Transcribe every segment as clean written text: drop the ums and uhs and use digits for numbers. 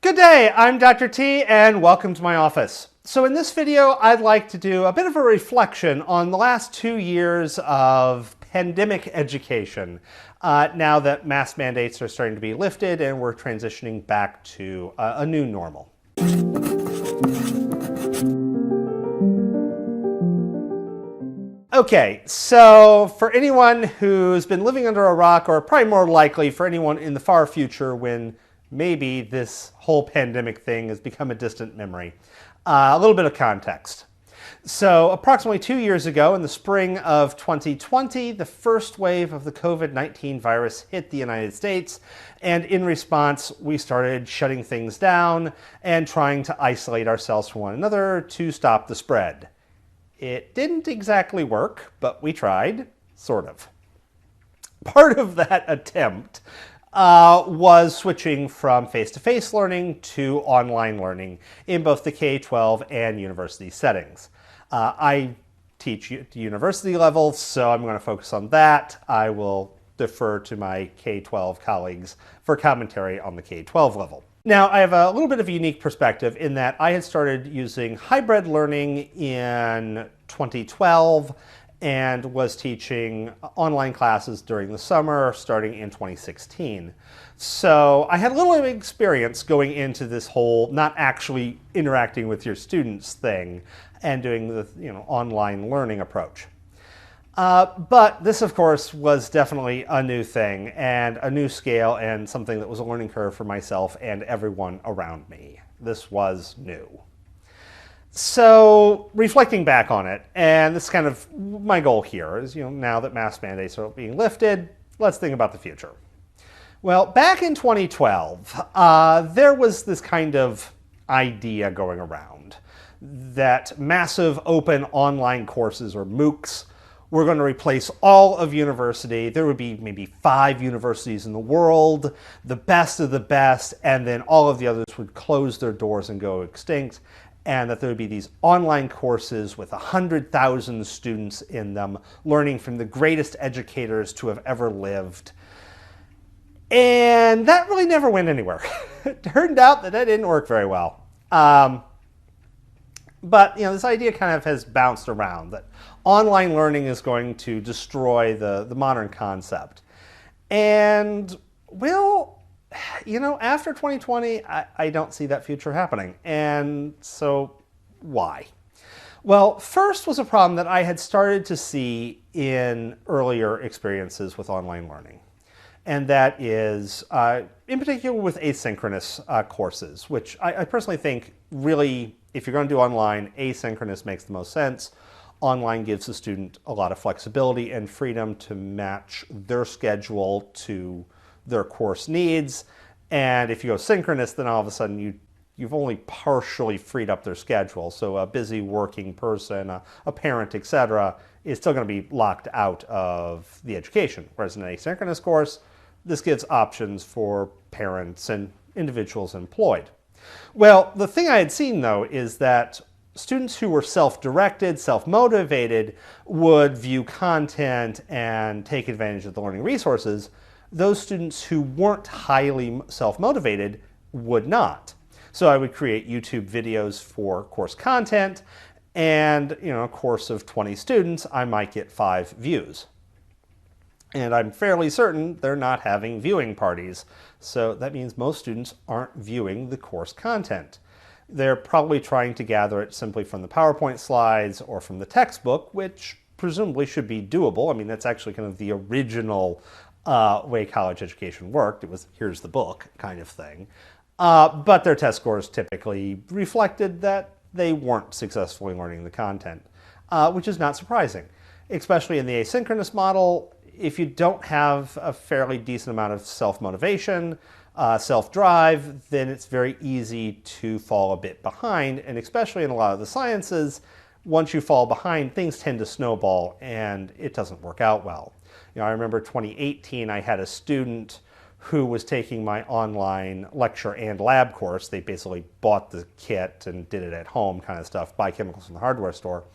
Good day, I'm Dr. T and welcome to my office. So in this video, I'd like to do a bit of a reflection on the last 2 years of pandemic education, now that mask mandates are starting to be lifted and we're transitioning back to a new normal. Okay, so for anyone who's been living under a rock, or probably more likely for anyone in the far future when maybe this whole pandemic thing has become a distant memory, a little bit of context. So approximately 2 years ago, in the spring of 2020, the first wave of the COVID-19 virus hit the United States, and in response, we started shutting things down and trying to isolate ourselves from one another to stop the spread. It didn't exactly work, but we tried, sort of. Part of that attempt was switching from face-to-face learning to online learning in both the K-12 and university settings. I teach at the university level, so I'm going to focus on that. I will defer to my K-12 colleagues for commentary on the K-12 level. Now, I have a little bit of a unique perspective in that I had started using hybrid learning in 2012 and was teaching online classes during the summer starting in 2016. So I had a little bit of experience going into this whole not actually interacting with your students thing and doing the online learning approach. But this, of course, was definitely a new thing and a new scale and something that was a learning curve for myself and everyone around me. This was new. So reflecting back on it, and this is kind of my goal here, is now that mask mandates are being lifted, let's think about the future. Well, back in 2012, there was this kind of idea going around that massive open online courses, or MOOCs, were going to replace all of university. There would be maybe 5 universities in the world, the best of the best, and then all of the others would close their doors and go extinct, and that there would be these online courses with 100,000 students in them, learning from the greatest educators to have ever lived. And that really never went anywhere. It turned out that didn't work very well. But this idea kind of has bounced around that online learning is going to destroy the modern concept. And, well, after 2020, I don't see that future happening. And so why? Well, first was a problem that I had started to see in earlier experiences with online learning. And that is, in particular with asynchronous courses, which I personally think really, if you're going to do online, asynchronous makes the most sense. Online gives the student a lot of flexibility and freedom to match their schedule to their course needs. And if you go synchronous, then all of a sudden you've only partially freed up their schedule. So a busy working person, a parent, etc., is still going to be locked out of the education. Whereas in an asynchronous course, this gives options for parents and individuals employed. Well, the thing I had seen, though, is that students who were self-directed, self-motivated, would view content and take advantage of the learning resources. Those students who weren't highly self-motivated would not. So I would create YouTube videos for course content, and a course of 20 students, I might get 5 views. And I'm fairly certain they're not having viewing parties. So that means most students aren't viewing the course content. They're probably trying to gather it simply from the PowerPoint slides or from the textbook, which presumably should be doable. I mean, that's actually kind of the original way college education worked. It was, here's the book kind of thing. But their test scores typically reflected that they weren't successfully learning the content, which is not surprising, especially in the asynchronous model. If you don't have a fairly decent amount of self-motivation, self-drive, then it's very easy to fall a bit behind. And especially in a lot of the sciences, once you fall behind, things tend to snowball and it doesn't work out well. I remember 2018, I had a student who was taking my online lecture and lab course. They basically bought the kit and did it at home kind of stuff, buy chemicals from the hardware store.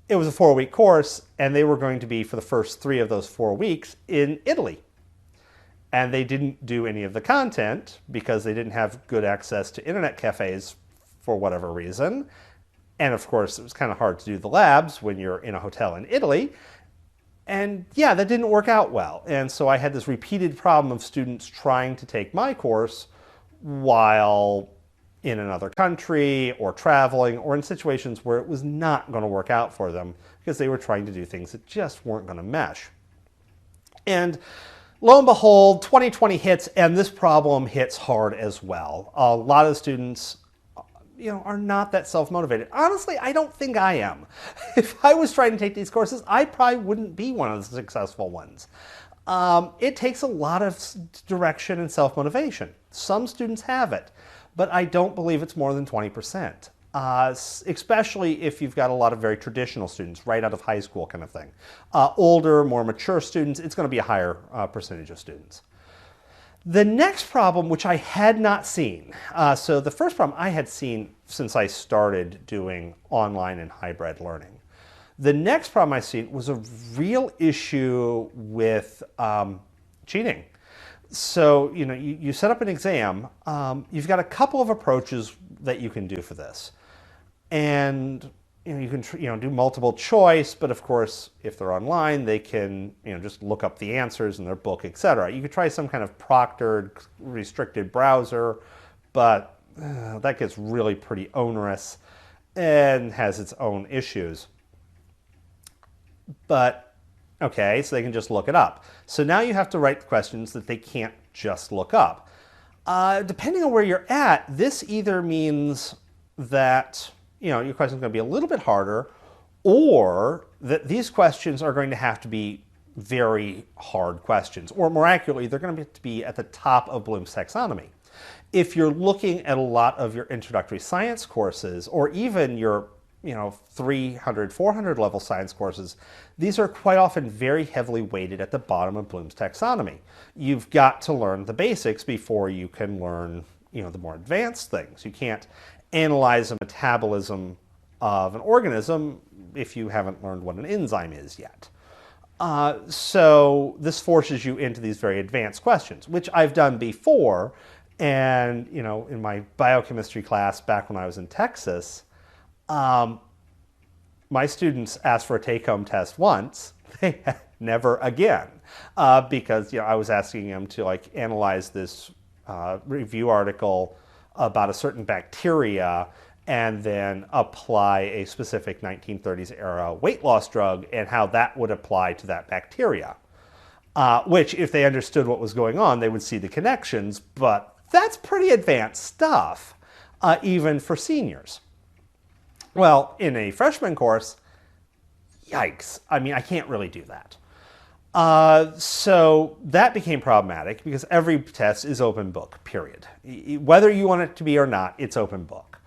It was a 4-week course, and they were going to be, for the first 3 of those 4 weeks, in Italy. and they didn't do any of the content because they didn't have good access to internet cafes for whatever reason. And of course, it was kind of hard to do the labs when you're in a hotel in Italy. And yeah, that didn't work out well. And so I had this repeated problem of students trying to take my course while in another country or traveling or in situations where it was not going to work out for them because they were trying to do things that just weren't going to mesh. And lo and behold, 2020 hits, and this problem hits hard as well. A lot of students are not that self-motivated. Honestly, I don't think I am. If I was trying to take these courses, I probably wouldn't be one of the successful ones. It takes a lot of direction and self-motivation. Some students have it, but I don't believe it's more than 20%. Especially if you've got a lot of very traditional students right out of high school kind of thing. Older, more mature students, it's going to be a higher percentage of students. The next problem, which I had not seen, so the first problem I had seen since I started doing online and hybrid learning. The next problem I seen was a real issue with cheating. So, you set up an exam, you've got a couple of approaches that you can do for this. And you can do multiple choice, but of course, if they're online, they can just look up the answers in their book, etc. You could try some kind of proctored, restricted browser, but that gets really pretty onerous and has its own issues. But okay, so they can just look it up. So now you have to write questions that they can't just look up. Depending on where you're at, this either means that your question is going to be a little bit harder, or that these questions are going to have to be very hard questions, or more accurately, they're going to have to be at the top of Bloom's taxonomy. If you're looking at a lot of your introductory science courses, or even your 300, 400 level science courses, these are quite often very heavily weighted at the bottom of Bloom's taxonomy. You've got to learn the basics before you can learn the more advanced things. You can't analyze the metabolism of an organism if you haven't learned what an enzyme is yet. So this forces you into these very advanced questions, which I've done before. And in my biochemistry class back when I was in Texas, my students asked for a take-home test once. They had never again, because I was asking them to analyze this review article about a certain bacteria and then apply a specific 1930s era weight loss drug and how that would apply to that bacteria. Which, if they understood what was going on, they would see the connections, but that's pretty advanced stuff, even for seniors. Well, in a freshman course, yikes. I mean, I can't really do that. So that became problematic because every test is open book, period. Whether you want it to be or not, it's open book.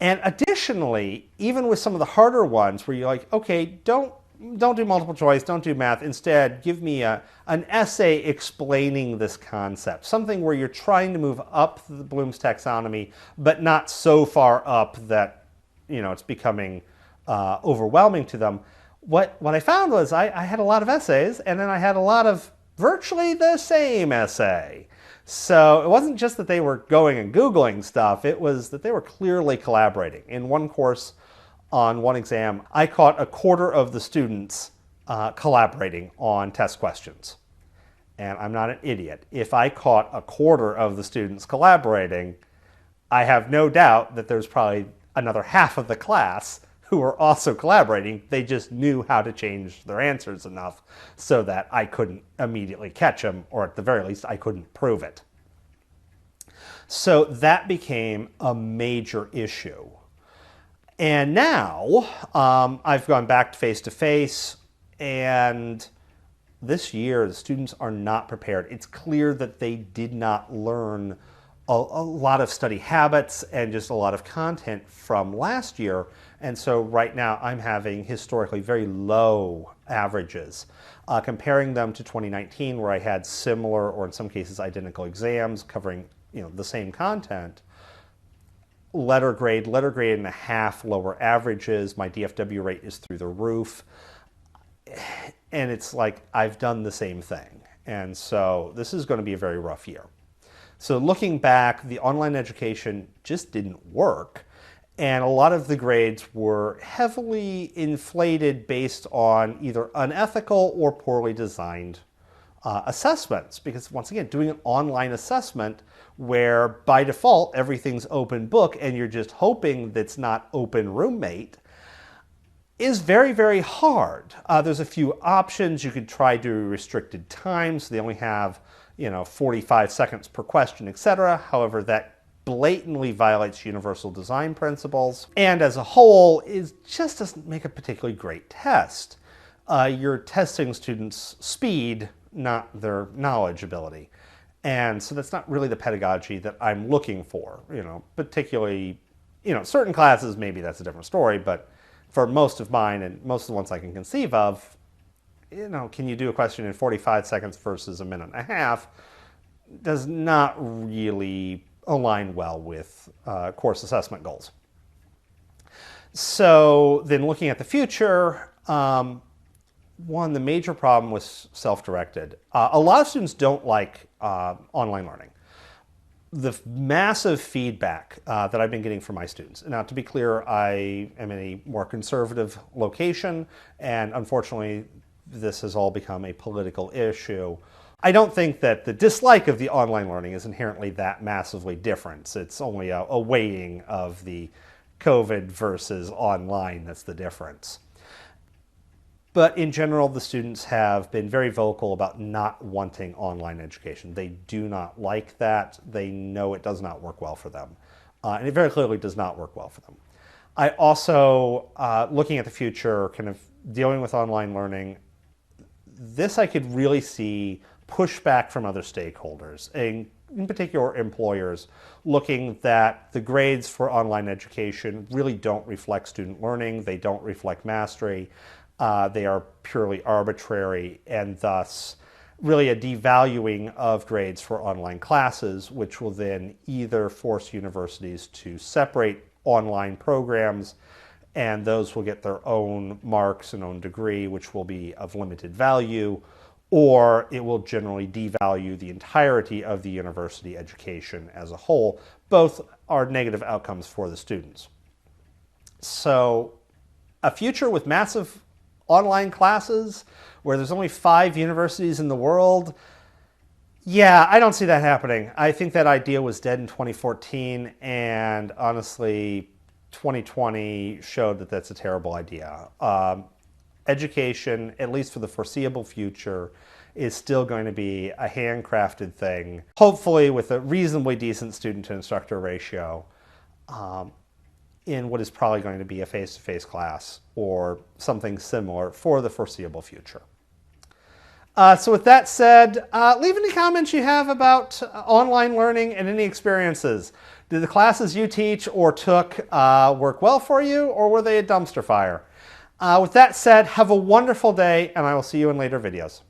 And additionally, even with some of the harder ones where you're like, okay, don't do multiple choice, don't do math. Instead, give me an essay explaining this concept, something where you're trying to move up the Bloom's taxonomy, but not so far up that it's becoming overwhelming to them. What I found was I had a lot of essays, and then I had a lot of virtually the same essay. So it wasn't just that they were going and Googling stuff, it was that they were clearly collaborating. In one course, on one exam, I caught a quarter of the students collaborating on test questions. And I'm not an idiot. If I caught a quarter of the students collaborating, I have no doubt that there's probably another half of the class who were also collaborating. They just knew how to change their answers enough so that I couldn't immediately catch them, or at the very least, I couldn't prove it. So that became a major issue. And now I've gone back to face-to-face, and this year the students are not prepared. It's clear that they did not learn a lot of study habits and just a lot of content from last year. And so right now I'm having historically very low averages. Comparing them to 2019, where I had similar, or in some cases identical exams covering the same content, letter grade and a half lower averages. My DFW rate is through the roof. And it's like I've done the same thing. And so this is going to be a very rough year. So looking back, the online education just didn't work. And a lot of the grades were heavily inflated based on either unethical or poorly designed assessments. Because once again, doing an online assessment where by default everything's open book and you're just hoping that's not open roommate is very, very hard. There's a few options. You could try to restricted times. They only have 45 seconds per question, etc. However, that blatantly violates universal design principles, and as a whole, just doesn't make a particularly great test. You're testing students' speed, not their knowledge ability. And so that's not really the pedagogy that I'm looking for. Particularly, certain classes, maybe that's a different story, but for most of mine and most of the ones I can conceive of, can you do a question in 45 seconds versus a minute and a half, does not really align well with course assessment goals. So then looking at the future, the major problem with self-directed, a lot of students don't like online learning. The massive feedback that I've been getting from my students. Now, to be clear, I am in a more conservative location, and unfortunately, this has all become a political issue. I don't think that the dislike of the online learning is inherently that massively different. It's only a weighing of the COVID versus online that's the difference. But in general, the students have been very vocal about not wanting online education. They do not like that. They know it does not work well for them. And it very clearly does not work well for them. I also, looking at the future, kind of dealing with online learning, this I could really see pushback from other stakeholders, and in particular employers, looking that the grades for online education really don't reflect student learning, they don't reflect mastery, they are purely arbitrary, and thus really a devaluing of grades for online classes, which will then either force universities to separate online programs, and those will get their own marks and own degree, which will be of limited value, or it will generally devalue the entirety of the university education as a whole. Both are negative outcomes for the students. So a future with massive online classes where there's only 5 universities in the world, yeah, I don't see that happening. I think that idea was dead in 2014, and honestly, 2020 showed that that's a terrible idea. Education, at least for the foreseeable future, is still going to be a handcrafted thing, hopefully with a reasonably decent student-to-instructor ratio, in what is probably going to be a face-to-face class or something similar for the foreseeable future. So with that said, leave any comments you have about online learning and any experiences. Did the classes you teach or took work well for you, or were they a dumpster fire? With that said, have a wonderful day, and I will see you in later videos.